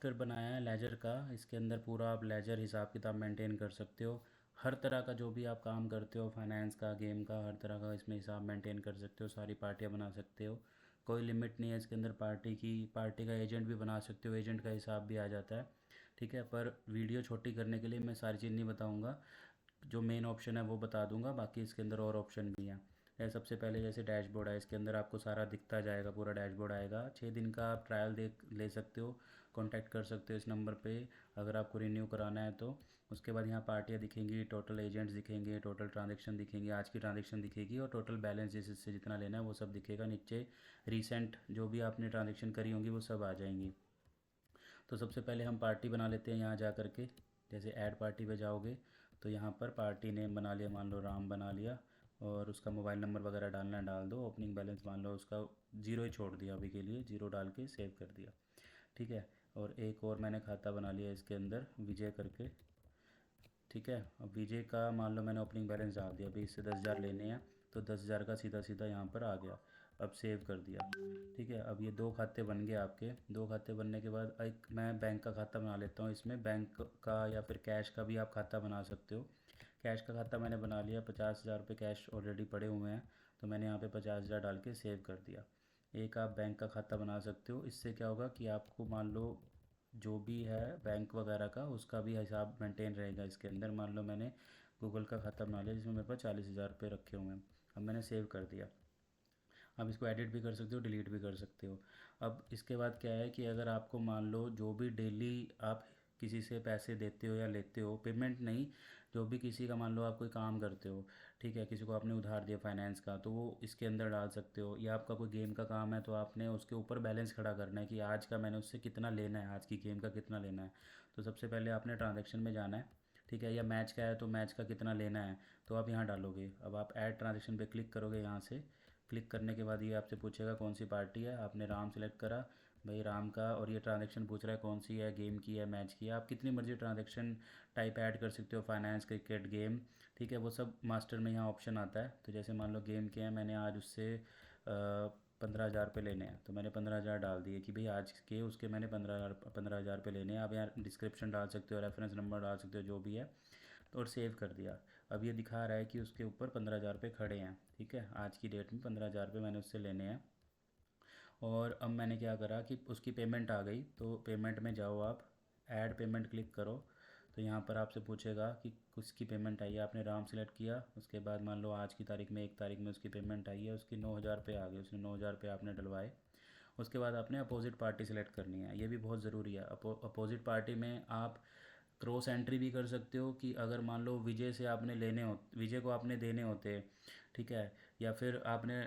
फिर बनाया है लेजर का। इसके अंदर पूरा आप लेजर हिसाब किताब मेंटेन कर सकते हो। हर तरह का जो भी आप काम करते हो, फाइनेंस का, गेम का, हर तरह का इसमें हिसाब मेंटेन कर सकते हो। सारी पार्टियां बना सकते हो। कोई लिमिट नहीं है इसके अंदर पार्टी की। पार्टी का एजेंट भी बना सकते हो, एजेंट का हिसाब भी आ जाता है। ठीक है, पर वीडियो छोटी करने के लिए मैं सारी चीज़ नहीं बताऊंगा। जो मेन ऑप्शन है वो बता दूंगा, बाकी इसके अंदर और ऑप्शन भी हैं। सबसे पहले जैसे डैशबोर्ड है, इसके अंदर आपको सारा दिखता जाएगा, पूरा डैशबोर्ड आएगा। 6 दिन का आप ट्रायल देख ले सकते हो। कांटेक्ट कर सकते हो इस नंबर पे अगर आपको रिन्यू कराना है तो। उसके बाद यहाँ पार्टियाँ दिखेंगी, टोटल एजेंट्स दिखेंगे, टोटल ट्रांजेक्शन दिखेंगे, आज की ट्रांजेक्शन दिखेगी और टोटल बैलेंस जिससे जितना लेना है वो सब दिखेगा नीचे। रिसेंट जो भी आपने ट्रांजेक्शन करी होंगी वो सब आ जाएंगी। तो सबसे पहले हम पार्टी बना लेते हैं यहाँ जा कर के। जैसे ऐड पार्टी पे जाओगे तो यहाँ पर पार्टी नेम बना लिया, मान लो राम बना लिया। और उसका मोबाइल नंबर वगैरह डालना है डाल दो। ओपनिंग बैलेंस मान लो उसका ज़ीरो ही छोड़ दिया अभी के लिए, ज़ीरो डाल के सेव कर दिया। ठीक है। और एक और मैंने खाता बना लिया इसके अंदर विजय करके। ठीक है। अब विजय का मान लो मैंने ओपनिंग बैलेंस डाल दिया, अभी इससे 10,000 लेने हैं तो 10,000 का सीधा सीधा यहाँ पर आ गया। अब सेव कर दिया। ठीक है। अब ये दो खाते बन गए आपके। दो खाते बनने के बाद एक मैं बैंक का खाता बना लेता हूँ इसमें। बैंक का या फिर कैश का भी आप खाता बना सकते हो। कैश का खाता मैंने बना लिया, 50,000 रुपये कैश ऑलरेडी पड़े हुए हैं तो मैंने यहाँ पे 50,000 डाल के सेव कर दिया। एक आप बैंक का खाता बना सकते हो। इससे क्या होगा कि आपको मान लो जो भी है बैंक वगैरह का उसका भी हिसाब मेंटेन रहेगा इसके अंदर। मान लो मैंने गूगल का खाता बना लिया जिसमें मेरे पास 40,000 रुपये रखे हुए हैं। अब मैंने सेव कर दिया। आप इसको एडिट भी कर सकते हो, डिलीट भी कर सकते हो। अब इसके बाद क्या है कि अगर आपको मान लो जो भी डेली आप किसी से पैसे देते हो या लेते हो, पेमेंट नहीं, जो भी किसी का मान लो आप कोई काम करते हो, ठीक है, किसी को आपने उधार दिया फाइनेंस का तो वो इसके अंदर डाल सकते हो। या आपका कोई गेम का काम है तो आपने उसके ऊपर बैलेंस खड़ा करना है कि आज का मैंने उससे कितना लेना है, आज की गेम का कितना लेना है। तो सबसे पहले आपने ट्रांजेक्शन में जाना है। ठीक है। या मैच का है तो मैच का कितना लेना है तो आप यहाँ डालोगे। अब आप ऐड ट्रांजेक्शन पे क्लिक करोगे यहाँ से। क्लिक करने के बाद ये आपसे पूछेगा कौन सी पार्टी है। आपने राम सेलेक्ट करा, भाई राम का। और ये ट्रांजैक्शन पूछ रहा है कौन सी है, गेम की है, मैच की है। आप कितनी मर्जी ट्रांजैक्शन टाइप ऐड कर सकते हो, फाइनेंस, क्रिकेट, गेम। ठीक है। वो सब मास्टर में यहाँ ऑप्शन आता है। तो जैसे मान लो गेम के हैं, मैंने आज उससे 15,000 रुपये लेने हैं तो मैंने 15,000 डाल दिए कि भाई आज के उसके मैंने 15,000 रुपये लेने हैं। आप यहाँ डिस्क्रिप्शन डाल सकते हो, रेफरेंस नंबर डाल सकते हो, जो भी है। तो और सेव कर दिया। अब ये दिखा रहा है कि उसके ऊपर 15,000 रुपये खड़े हैं। ठीक है। आज की डेट में 15,000 रुपये मैंने उससे लेने हैं। और अब मैंने क्या करा कि उसकी पेमेंट आ गई तो पेमेंट में जाओ आप, ऐड पेमेंट क्लिक करो। तो यहाँ पर आपसे पूछेगा कि उसकी पेमेंट आई है। आपने राम सेलेक्ट किया, उसके बाद मान लो आज की तारीख में 1 तारीख में उसकी पेमेंट आई है, उसकी 9,000 रुपये आ गए, उसने 9,000 रुपये आपने डलवाए। उसके बाद आपने अपोजिट पार्टी सेलेक्ट करनी है, ये भी बहुत ज़रूरी है। अपोजिट पार्टी में आप क्रॉस एंट्री भी कर सकते हो कि अगर मान लो विजय से आपने लेने हो, विजय को आपने देने होते, ठीक है, या फिर आपने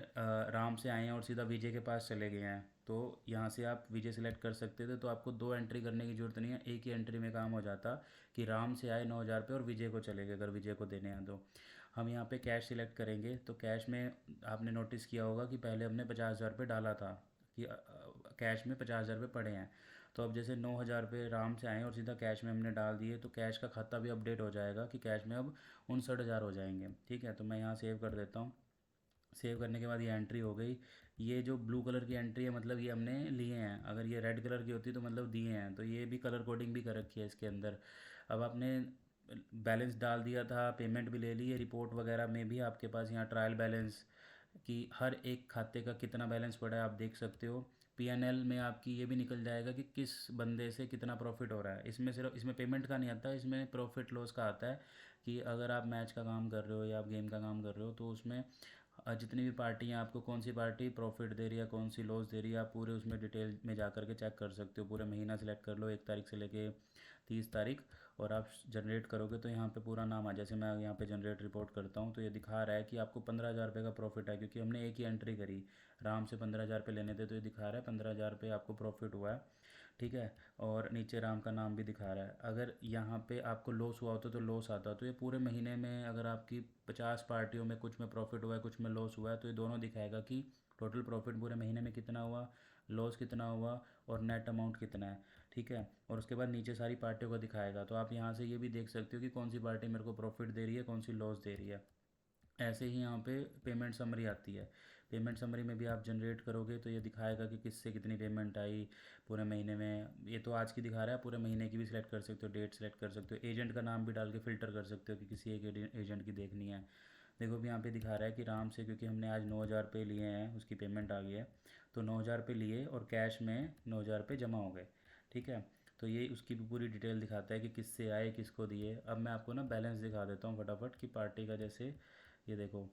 राम से आए हैं और सीधा विजय के पास चले गए हैं तो यहाँ से आप विजय सेलेक्ट कर सकते थे। तो आपको दो एंट्री करने की ज़रूरत नहीं है, एक ही एंट्री में काम हो जाता कि राम से आए 9,000 पे और विजय को चले गए अगर विजय को देने हैं तो। हम यहाँ पे कैश सिलेक्ट करेंगे तो कैश में आपने नोटिस किया होगा कि पहले हमने 50,000 रुपये डाला था कि कैश में 50,000 रुपये पड़े हैं। तो अब जैसे 9,000 रुपये राम से आए और सीधा कैश में हमने डाल दिए तो कैश का खाता भी अपडेट हो जाएगा कि कैश में अब 59,000 हो जाएंगे। ठीक है। तो मैं यहाँ सेव कर देता हूँ। सेव करने के बाद ये एंट्री हो गई। ये जो ब्लू कलर की एंट्री है मतलब ये हमने लिए हैं, अगर ये रेड कलर की होती तो मतलब दिए हैं। तो ये भी कलर कोडिंग भी कर रखी है इसके अंदर। अब आपने बैलेंस डाल दिया था, पेमेंट भी ले ली है, रिपोर्ट वगैरह में भी आपके पास यहाँ ट्रायल बैलेंस कि हर एक खाते का कितना बैलेंस पड़ा है आप देख सकते हो। पीएनएल में आपकी ये भी निकल जाएगा कि किस बंदे से कितना प्रॉफिट हो रहा है। इसमें सिर्फ इसमें पेमेंट का नहीं आता, इसमें प्रॉफिट लॉस का आता है कि अगर आप मैच का काम कर रहे हो या आप गेम का काम कर रहे हो तो उसमें जितनी भी पार्टी हैं आपको कौन सी पार्टी प्रॉफिट दे रही है, कौन सी लॉस दे रही है, आप पूरे उसमें डिटेल में जा कर के चेक कर सकते हो। पूरे महीना सेलेक्ट कर लो 1 तारीख से लेके 30 तारीख। और आप जनरेट करोगे तो यहाँ पे पूरा नाम आ, जैसे मैं यहाँ पे जनरेट रिपोर्ट करता हूँ तो ये दिखा रहा है कि आपको 15,000 रुपये का प्रॉफिट है क्योंकि हमने एक ही एंट्री करी। राम से 15,000 रुपये लेने थे तो ये दिखा रहा है 15,000 रुपये आपको प्रॉफिट हुआ है। ठीक है। और नीचे राम का नाम भी दिखा रहा है। अगर यहाँ पे आपको लॉस हुआ होता तो लॉस आता तो ये पूरे महीने में अगर आपकी 50 पार्टियों में कुछ में प्रॉफिट हुआ है कुछ में लॉस हुआ है तो ये दोनों दिखाएगा कि टोटल प्रॉफिट पूरे महीने में कितना हुआ, लॉस कितना हुआ और नेट अमाउंट कितना है। ठीक है। और उसके बाद नीचे सारी पार्टियों को दिखाएगा तो आप यहाँ से ये भी देख सकते हो कि कौन सी पार्टी मेरे को प्रॉफिट दे रही है, कौन सी लॉस दे रही है। ऐसे ही यहाँ पे पेमेंट समरी आती है। पेमेंट समरी में भी आप जनरेट करोगे तो ये दिखाएगा कि किससे कितनी पेमेंट आई पूरे महीने में। ये तो आज की दिखा रहा है, पूरे महीने की भी सिलेक्ट कर सकते हो, डेट सेलेक्ट कर सकते हो, एजेंट का नाम भी डाल के फ़िल्टर कर सकते हो कि किसी एक एजेंट की देखनी है। देखो भी यहाँ पे दिखा रहा है कि राम से, क्योंकि हमने आज 9,000 रुपये लिए हैं, उसकी पेमेंट आ गई है, तो 9,000 रुपये लिए और कैश में 9,000 रुपये जमा हो गए। ठीक है, तो ये उसकी भी पूरी डिटेल दिखाता है कि किससे आए, किसको दिए। अब मैं आपको ना बैलेंस दिखा देता हूँ फटाफट कि पार्टी का, जैसे ये देखो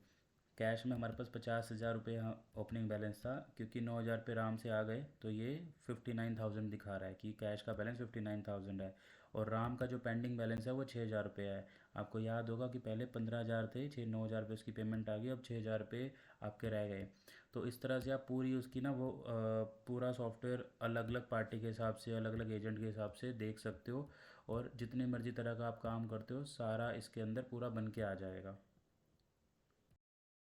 कैश में हमारे पास 50,000 रुपये यहाँ ओपनिंग बैलेंस था, क्योंकि 9,000 रुपये राम से आ गए तो ये 59,000 दिखा रहा है कि कैश का बैलेंस 59,000 है। और राम का जो पेंडिंग बैलेंस है वो 6,000 रुपये है। आपको याद होगा कि पहले 15,000 थे, 9,000 रुपये उसकी पेमेंट आ गई, अब 6,000 रुपये आपके रह गए। तो इस तरह से आप पूरी उसकी ना वो पूरा सॉफ्टवेयर अलग अलग पार्टी के हिसाब से, अलग अलग एजेंट के हिसाब से देख सकते हो, और जितने मर्जी तरह का आप काम करते हो सारा इसके अंदर पूरा बन के आ जाएगा।